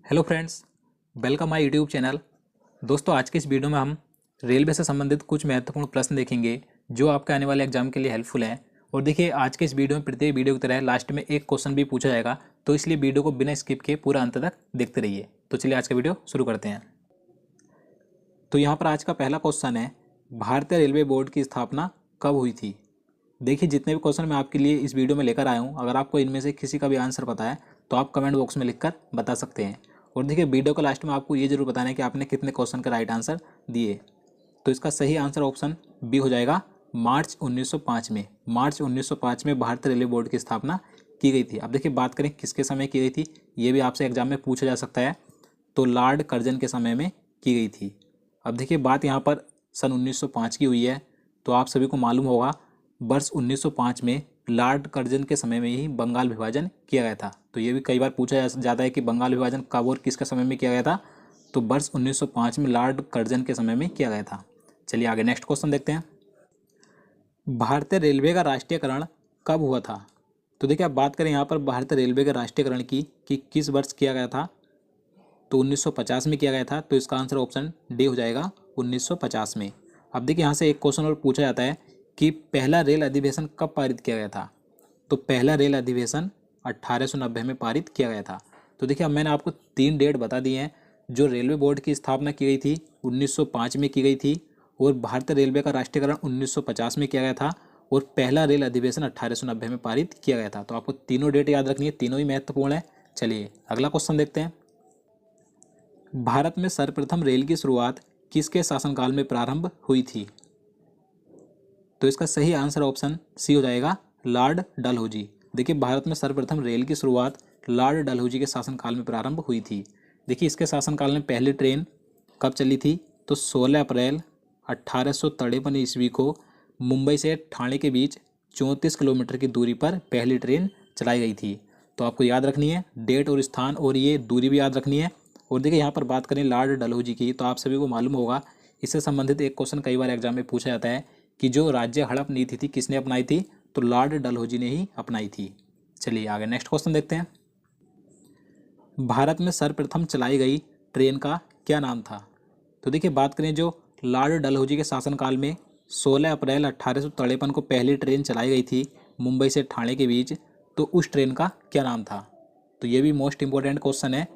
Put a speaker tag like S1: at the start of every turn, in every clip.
S1: Hello friends, welcome my YouTube channel. दोस्तों, आज के इस वीडियो में हम रेलवे से संबंधित कुछ महत्वपूर्ण प्रश्न देखेंगे जो आपके आने वाले एग्जाम के लिए हेल्पफुल हैं। और देखिए, आज के इस वीडियो में प्रत्येक वीडियो की तरह लास्ट में एक क्वेश्चन भी पूछा जाएगा, तो इसलिए वीडियो को बिना स्किप किए पूरा अंत तक देखते रहिए। तो चलिए आज का वीडियो शुरू करते हैं। तो यहाँ पर आज का पहला क्वेश्चन है, भारतीय रेलवे बोर्ड की स्थापना कब हुई थी। देखिए, जितने भी क्वेश्चन मैं आपके लिए इस वीडियो में लेकर आया हूँ, अगर आपको इनमें से किसी का भी आंसर पता है तो आप कमेंट बॉक्स में लिखकर बता सकते हैं। और देखिए, वीडियो के लास्ट में आपको ये जरूर बताना है कि आपने कितने क्वेश्चन का राइट आंसर दिए। तो इसका सही आंसर ऑप्शन बी हो जाएगा, मार्च 1905 में। मार्च 1905 में भारतीय रेलवे बोर्ड की स्थापना की गई थी। अब देखिए, बात करें किसके समय की गई थी, ये भी आपसे एग्जाम में पूछा जा सकता है। तो लॉर्ड कर्जन के समय में की गई थी। अब देखिए, बात यहाँ पर सन 1905 की हुई है, तो आप सभी को मालूम होगा वर्ष 1905 में लॉर्ड कर्जन के समय में ही बंगाल विभाजन किया गया था। तो ये भी कई बार पूछा जाता है कि बंगाल विभाजन कब और किसके समय में किया गया था। तो वर्ष 1905 में लॉर्ड कर्जन के समय में किया गया था। चलिए आगे नेक्स्ट क्वेश्चन देखते हैं। भारतीय रेलवे का राष्ट्रीयकरण कब हुआ था। तो देखिए, आप बात करें यहाँ पर भारतीय रेलवे के राष्ट्रीयकरण की कि किस वर्ष किया गया था, तो 1950 में किया गया था। तो इसका आंसर ऑप्शन डी हो जाएगा, 1950 में। अब देखिए, यहाँ से एक क्वेश्चन और पूछा जाता है कि पहला रेल अधिवेशन कब पारित किया गया था। तो पहला रेल अधिवेशन 1890 में पारित किया गया था। तो देखिए, अब मैंने आपको 3 डेट बता दी हैं। जो रेलवे बोर्ड की स्थापना की गई थी 1905 में की गई थी, और भारतीय रेलवे का राष्ट्रीयकरण 1950 में किया गया था, और पहला रेल अधिवेशन 1890 में पारित किया गया था। तो आपको तीनों डेट याद रखनी है, तीनों ही महत्वपूर्ण है। चलिए अगला क्वेश्चन देखते हैं। भारत में सर्वप्रथम रेल की शुरुआत किसके शासनकाल में प्रारंभ हुई थी। तो इसका सही आंसर ऑप्शन सी हो जाएगा, लॉर्ड डलहौजी। देखिए, भारत में सर्वप्रथम रेल की शुरुआत लॉर्ड डलहौजी के शासनकाल में प्रारंभ हुई थी। देखिए, इसके शासनकाल में पहली ट्रेन कब चली थी, तो 16 अप्रैल 1853 ईस्वी को मुंबई से ठाणे के बीच 34 किलोमीटर की दूरी पर पहली ट्रेन चलाई गई थी। तो आपको याद रखनी है डेट और स्थान, और ये दूरी भी याद रखनी है। और देखिए, यहाँ पर बात करें लॉर्ड डलहौजी की, तो आप सभी को मालूम होगा, इससे संबंधित एक क्वेश्चन कई बार एग्जाम में पूछा जाता है कि जो राज्य हड़प नीति थी किसने अपनाई थी, तो लॉर्ड डलहौजी ने ही अपनाई थी। चलिए आगे नेक्स्ट क्वेश्चन देखते हैं। भारत में सर्वप्रथम चलाई गई ट्रेन का क्या नाम था। तो देखिए, बात करें जो लॉर्ड डलहौजी के शासनकाल में 16 अप्रैल 1853 को पहली ट्रेन चलाई गई थी मुंबई से ठाणे के बीच, तो उस ट्रेन का क्या नाम था। तो ये भी मोस्ट इंपॉर्टेंट क्वेश्चन है।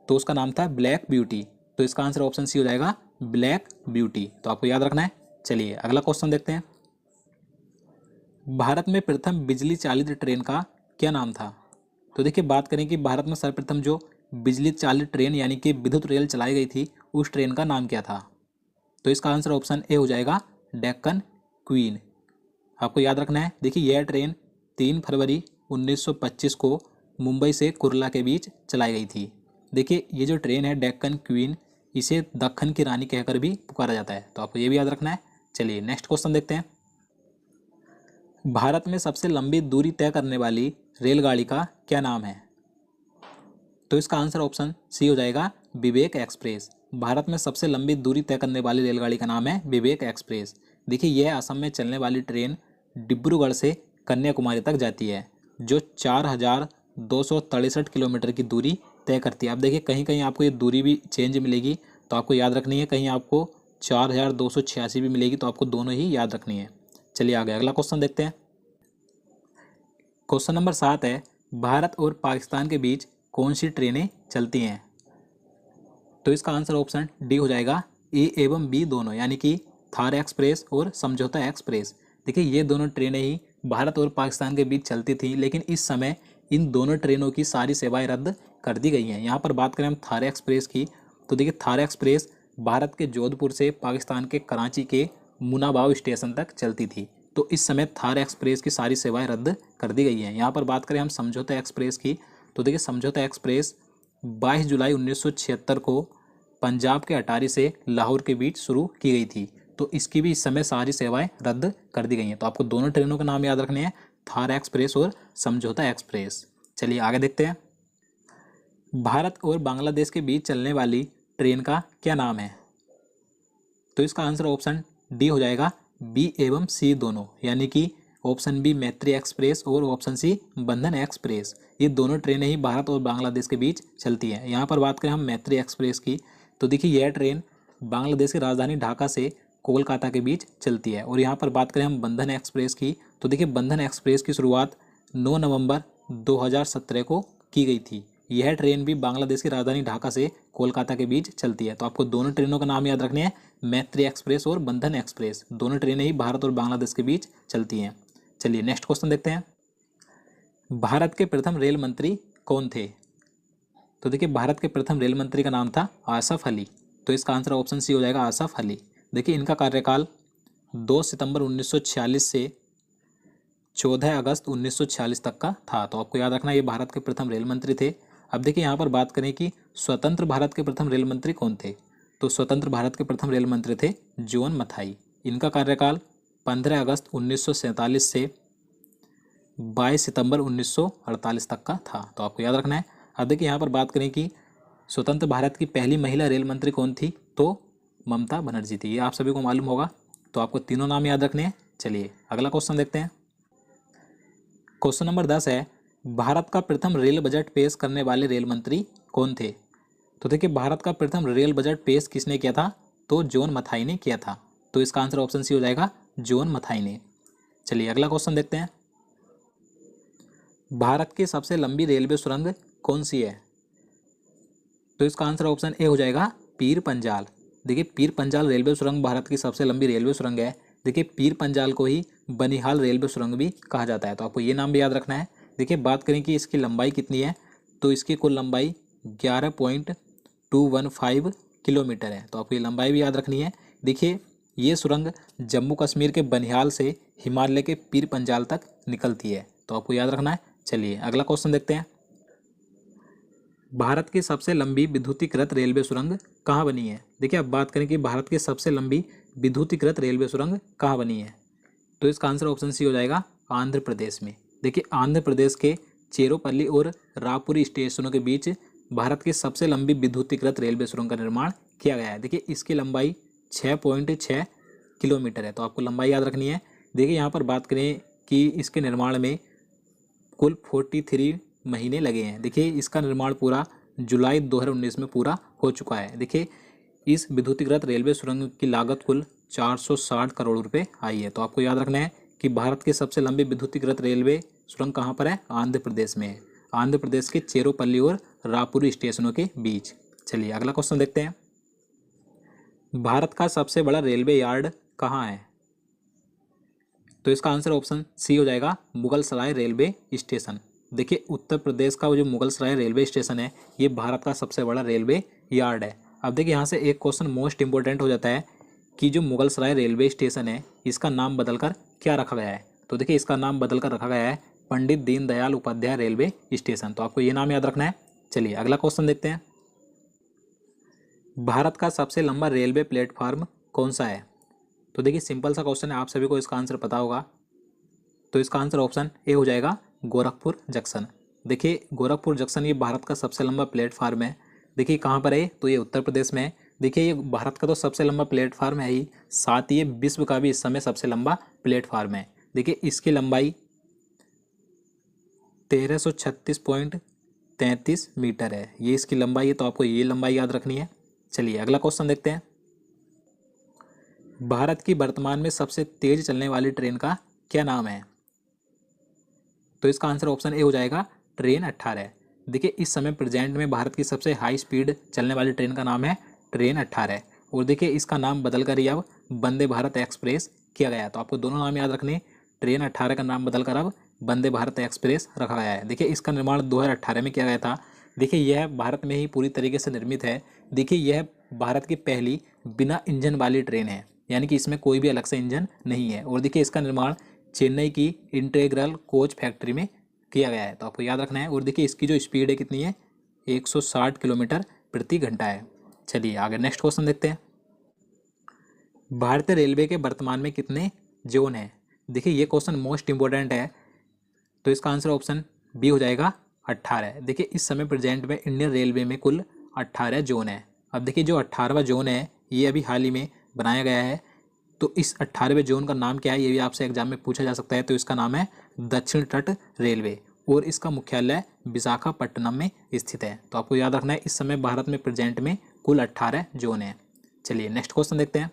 S1: तो उसका नाम था ब्लैक ब्यूटी। तो इसका आंसर ऑप्शन सी हो जाएगा, ब्लैक ब्यूटी। तो आपको याद रखना है। चलिए अगला क्वेश्चन देखते हैं। भारत में प्रथम बिजली चालित ट्रेन का क्या नाम था। तो देखिए, बात करें कि भारत में सर्वप्रथम जो बिजली चालित ट्रेन यानी कि विद्युत रेल चलाई गई थी, उस ट्रेन का नाम क्या था। तो इसका आंसर ऑप्शन ए हो जाएगा, डेक्कन क्वीन। आपको याद रखना है। देखिए, यह ट्रेन 3 फरवरी 1925 को मुंबई से कुर्ला के बीच चलाई गई थी। देखिए, ये जो ट्रेन है डेक्कन क्वीन, इसे दक्कन की रानी कहकर भी पुकारा जाता है। तो आपको ये भी याद रखना है। चलिए नेक्स्ट क्वेश्चन देखते हैं। भारत में सबसे लंबी दूरी तय करने वाली रेलगाड़ी का क्या नाम है। तो इसका आंसर ऑप्शन सी हो जाएगा, विवेक एक्सप्रेस। भारत में सबसे लंबी दूरी तय करने वाली रेलगाड़ी का नाम है विवेक एक्सप्रेस। देखिए, यह असम में चलने वाली ट्रेन डिब्रूगढ़ से कन्याकुमारी तक जाती है, जो 4263 किलोमीटर की दूरी तय करती है। आप देखिए, कहीं कहीं आपको ये दूरी भी चेंज मिलेगी, तो आपको याद रखनी है। कहीं आपको 4286 भी मिलेगी, तो आपको दोनों ही याद रखनी है। चलिए आगे अगला क्वेश्चन देखते हैं। क्वेश्चन नंबर 7 है, भारत और पाकिस्तान के बीच कौन सी ट्रेनें चलती हैं। तो इसका आंसर ऑप्शन डी हो जाएगा, ए एवं बी दोनों, यानी कि थार एक्सप्रेस और समझौता एक्सप्रेस। देखिए, ये दोनों ट्रेनें ही भारत और पाकिस्तान के बीच चलती थी, लेकिन इस समय इन दोनों ट्रेनों की सारी सेवाएं रद्द कर दी गई हैं। यहाँ पर बात करें हम थार एक्सप्रेस की, तो देखिए, थार एक्सप्रेस भारत के जोधपुर से पाकिस्तान के कराची के मुनाबाव स्टेशन तक चलती थी। तो इस समय थार एक्सप्रेस की सारी सेवाएं रद्द कर दी गई हैं। यहाँ पर बात करें हम समझौता एक्सप्रेस की, तो देखिए, समझौता एक्सप्रेस 22 जुलाई 1976 को पंजाब के अटारी से लाहौर के बीच शुरू की गई थी। तो इसकी भी इस समय सारी सेवाएं रद्द कर दी गई हैं। तो आपको दोनों ट्रेनों का नाम याद रखने हैं, थार एक्सप्रेस और समझौता एक्सप्रेस। चलिए आगे देखते हैं। भारत और बांग्लादेश के बीच चलने वाली ट्रेन का क्या नाम है। तो इसका आंसर ऑप्शन डी हो जाएगा, बी एवं सी दोनों, यानी कि ऑप्शन बी मैत्री एक्सप्रेस और ऑप्शन सी बंधन एक्सप्रेस। ये दोनों ट्रेनें ही भारत और बांग्लादेश के बीच चलती हैं। यहाँ पर बात करें हम मैत्री एक्सप्रेस की, तो देखिए यह ट्रेन बांग्लादेश की राजधानी ढाका से कोलकाता के बीच चलती है। और यहाँ पर बात करें हम बंधन एक्सप्रेस की, तो देखिए बंधन एक्सप्रेस की शुरुआत 9 नवंबर 2017 को की गई थी। यह ट्रेन भी बांग्लादेश की राजधानी ढाका से कोलकाता के बीच चलती है। तो आपको दोनों ट्रेनों का नाम याद रखने हैं, मैत्री एक्सप्रेस और बंधन एक्सप्रेस। दोनों ट्रेनें ही भारत और बांग्लादेश के बीच चलती हैं। चलिए नेक्स्ट क्वेश्चन देखते हैं। भारत के प्रथम रेल मंत्री कौन थे? तो देखिए भारत के प्रथम रेल मंत्री का नाम था आसफ अली। तो इसका आंसर ऑप्शन सी हो जाएगा, आसफ अली। देखिए इनका कार्यकाल 2 सितंबर 1946 से 14 अगस्त 1946 तक का था। तो आपको याद रखना ये भारत के प्रथम रेल मंत्री थे। अब देखिए यहाँ पर बात करें कि स्वतंत्र भारत के प्रथम रेल मंत्री कौन थे, तो स्वतंत्र भारत के प्रथम रेल मंत्री थे जॉन मथाई। इनका कार्यकाल 15 अगस्त 1947 से 22 सितंबर 1948 तक का था। तो आपको याद रखना है। अब देखिए यहाँ पर बात करें कि स्वतंत्र भारत की पहली महिला रेल मंत्री कौन थी, तो ममता बनर्जी थी। ये आप सभी को मालूम होगा। तो आपको तीनों नाम याद रखने हैं। चलिए अगला क्वेश्चन देखते हैं। क्वेश्चन नंबर 10 है, भारत का प्रथम रेल बजट पेश करने वाले रेल मंत्री कौन थे? तो देखिए भारत का प्रथम रेल बजट पेश किसने किया था, तो जॉन मथाई ने किया था। तो इसका आंसर ऑप्शन सी हो जाएगा, जॉन मथाई ने। चलिए अगला क्वेश्चन देखते हैं। भारत की सबसे लंबी रेलवे सुरंग कौन सी है? तो इसका आंसर ऑप्शन ए हो जाएगा, पीर पंजाल। देखिए पीर पंजाल रेलवे सुरंग भारत की सबसे लंबी रेलवे सुरंग है। देखिए पीर पंजाल को ही बनिहाल रेलवे सुरंग भी कहा जाता है। तो आपको ये नाम भी याद रखना है। देखिए बात करें कि इसकी लंबाई कितनी है, तो इसकी कुल लंबाई 11.215 किलोमीटर है। तो आपको ये लंबाई भी याद रखनी है। देखिए ये सुरंग जम्मू कश्मीर के बनिहाल से हिमालय के पीर पंजाल तक निकलती है। तो आपको याद रखना है। चलिए अगला क्वेश्चन देखते हैं। भारत की सबसे लंबी विद्युतीकृत रेलवे सुरंग कहाँ बनी है? देखिए अब बात करें कि भारत की सबसे लंबी विद्युतीकृत रेलवे सुरंग कहाँ बनी है, तो इसका आंसर ऑप्शन सी हो जाएगा, आंध्र प्रदेश में। देखिए आंध्र प्रदेश के चेरोपल्ली और रायपुरी स्टेशनों के बीच भारत की सबसे लंबी विद्युतीकृत रेलवे सुरंग का निर्माण किया गया है। देखिए इसकी लंबाई 6.6 किलोमीटर है। तो आपको लंबाई याद रखनी है। देखिए यहाँ पर बात करें कि इसके निर्माण में कुल 43 महीने लगे हैं। देखिए इसका निर्माण पूरा जुलाई 2019 में पूरा हो चुका है। देखिए इस विद्युतीकृत रेलवे सुरंग की लागत कुल 460 करोड़ रुपए आई है। तो आपको याद रखना है कि भारत की सबसे लंबी विद्युतीकृत रेलवे सुरंग कहाँ पर है, आंध्र प्रदेश में है। आंध्र प्रदेश के चेरोपल्ली और रायपुरी स्टेशनों के बीच। चलिए अगला क्वेश्चन देखते हैं। भारत का सबसे बड़ा रेलवे यार्ड कहाँ है? तो इसका आंसर ऑप्शन सी हो जाएगा, मुगलसराय रेलवे स्टेशन। देखिए उत्तर प्रदेश का वो जो मुगलसराय रेलवे स्टेशन है, ये भारत का सबसे बड़ा रेलवे यार्ड है। अब देखिए यहाँ से एक क्वेश्चन मोस्ट इंपॉर्टेंट हो जाता है कि जो मुगलसराय रेलवे स्टेशन है, इसका नाम बदलकर क्या रखा गया है? तो देखिए इसका नाम बदलकर रखा गया है पंडित दीनदयाल उपाध्याय रेलवे स्टेशन। तो आपको ये नाम याद रखना है। चलिए अगला क्वेश्चन देखते हैं। भारत का सबसे लंबा रेलवे प्लेटफार्म कौन सा है? तो देखिए सिंपल सा क्वेश्चन है, आप सभी को इसका आंसर पता होगा। तो इसका आंसर ऑप्शन ए हो जाएगा, गोरखपुर जंक्शन। देखिए गोरखपुर जंक्शन ये भारत का सबसे लंबा प्लेटफार्म है। देखिए कहाँ पर है, तो ये उत्तर प्रदेश में है। देखिए ये भारत का तो सबसे लंबा प्लेटफार्म है ही, साथ ही ये विश्व का भी इस समय सबसे लंबा प्लेटफार्म है। देखिए इसकी लंबाई 1336.33 मीटर है, ये इसकी लंबाई है। तो आपको ये लंबाई याद रखनी है। चलिए अगला क्वेश्चन देखते हैं। भारत की वर्तमान में सबसे तेज चलने वाली ट्रेन का क्या नाम है? तो इसका आंसर ऑप्शन ए हो जाएगा, ट्रेन 18। देखिए इस समय प्रेजेंट में भारत की सबसे हाई स्पीड चलने वाली ट्रेन का नाम है ट्रेन 18। और देखिए इसका नाम बदलकर ही अब वंदे भारत एक्सप्रेस किया गया है। तो आपको दोनों नाम याद रखने, ट्रेन 18 का नाम बदलकर अब वंदे भारत एक्सप्रेस रखा गया है। देखिए इसका निर्माण 2018 में किया गया था। देखिए यह भारत में ही पूरी तरीके से निर्मित है। देखिए यह भारत की पहली बिना इंजन वाली ट्रेन है, यानी कि इसमें कोई भी अलग से इंजन नहीं है। और देखिए इसका निर्माण चेन्नई की इंटीग्रल कोच फैक्ट्री में किया गया है। तो आपको याद रखना है। और देखिए इसकी जो स्पीड है कितनी है, 160 किलोमीटर प्रति घंटा है। चलिए आगे नेक्स्ट क्वेश्चन देखते हैं। भारतीय रेलवे के वर्तमान में कितने जोन हैं? देखिए ये क्वेश्चन मोस्ट इंपॉर्टेंट है। तो इसका आंसर ऑप्शन बी हो जाएगा, 18। देखिए इस समय प्रेजेंट में इंडियन रेलवे में कुल 18 जोन है। अब देखिए जो 18वां जोन है, ये अभी हाल ही में बनाया गया है। तो इस 18वें जोन का नाम क्या है, ये भी आपसे एग्जाम में पूछा जा सकता है। तो इसका नाम है दक्षिण तट रेलवे और इसका मुख्यालय विशाखापट्टनम में स्थित है। तो आपको याद रखना है, इस समय भारत में प्रेजेंट में कुल 18 जोन है। चलिए नेक्स्ट क्वेश्चन देखते हैं।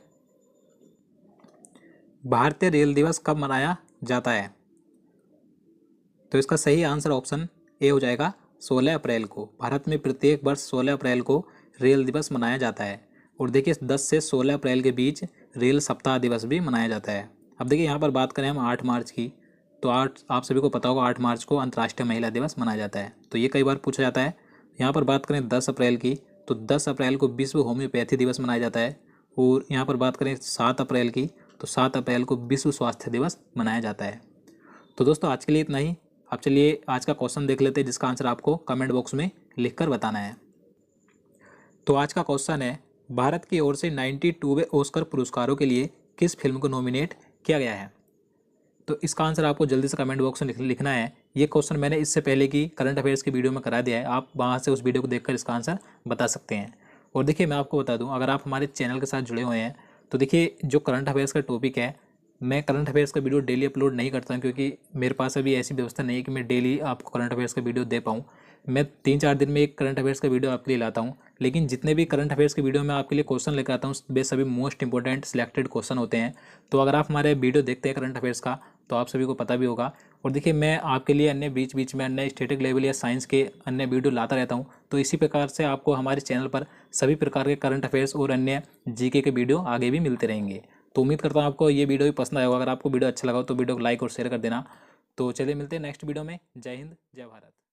S1: भारतीय रेल दिवस कब मनाया जाता है? तो इसका सही आंसर ऑप्शन ए हो जाएगा 16 अप्रैल को। भारत में प्रत्येक वर्ष 16 अप्रैल को रेल दिवस मनाया जाता है। और देखिए 10 से 16 अप्रैल के बीच रेल सप्ताह दिवस भी मनाया जाता है। अब देखिए यहाँ पर बात करें हम 8 मार्च की, तो आप सभी को पता होगा 8 मार्च को अंतर्राष्ट्रीय महिला दिवस मनाया जाता है। तो ये कई बार पूछा जाता है। यहाँ पर बात करें 10 अप्रैल की, तो 10 अप्रैल को विश्व होम्योपैथी दिवस मनाया जाता है। और यहाँ पर बात करें 7 अप्रैल की, तो 7 अप्रैल को विश्व स्वास्थ्य दिवस मनाया जाता है। तो दोस्तों आज के लिए इतना ही। अब चलिए आज का क्वेश्चन देख लेते हैं, जिसका आंसर आपको कमेंट बॉक्स में लिखकर बताना है। तो आज का क्वेश्चन है, भारत की ओर से 92वें ऑस्कर पुरस्कारों के लिए किस फिल्म को नॉमिनेट किया गया है? तो इसका आंसर आपको जल्दी से कमेंट बॉक्स में लिखना है। ये क्वेश्चन मैंने इससे पहले की करंट अफेयर्स की वीडियो में करा दिया है, आप वहाँ से उस वीडियो को देखकर इसका आंसर बता सकते हैं। और देखिए मैं आपको बता दूँ, अगर आप हमारे चैनल के साथ जुड़े हुए हैं तो देखिए जो करंट अफेयर्स का टॉपिक है, मैं करंट अफेयर्स का वीडियो डेली अपलोड नहीं करता हूँ, क्योंकि मेरे पास अभी ऐसी व्यवस्था नहीं है कि मैं डेली आपको करंट अफेयर्स का वीडियो दे पाऊँ। मैं 3-4 दिन में एक करंट अफेयर्स का वीडियो आपके लिए लाता हूँ। लेकिन जितने भी करंट अफेयर्स के वीडियो मैं आपके लिए क्वेश्चन लेकर आता हूँ, वे सभी मोस्ट इंपॉर्टेंट सिलेक्टेड क्वेश्चन होते हैं। तो अगर आप हमारे वीडियो देखते हैं करंट अफेयर्स का, तो आप सभी को पता भी होगा। और देखिए मैं आपके लिए अन्य बीच बीच में अन्य स्टैटिक लेवल या साइंस के अन्य वीडियो लाता रहता हूँ। तो इसी प्रकार से आपको हमारे चैनल पर सभी प्रकार के करंट अफेयर्स और अन्य जीके के वीडियो आगे भी मिलते रहेंगे। तो उम्मीद करता हूँ आपको ये वीडियो भी पसंद आएगा। अगर आपको वीडियो अच्छा लगा तो वीडियो को लाइक और शेयर कर देना। तो चलिए मिलते हैं नेक्स्ट वीडियो में। जय हिंद, जय भारत।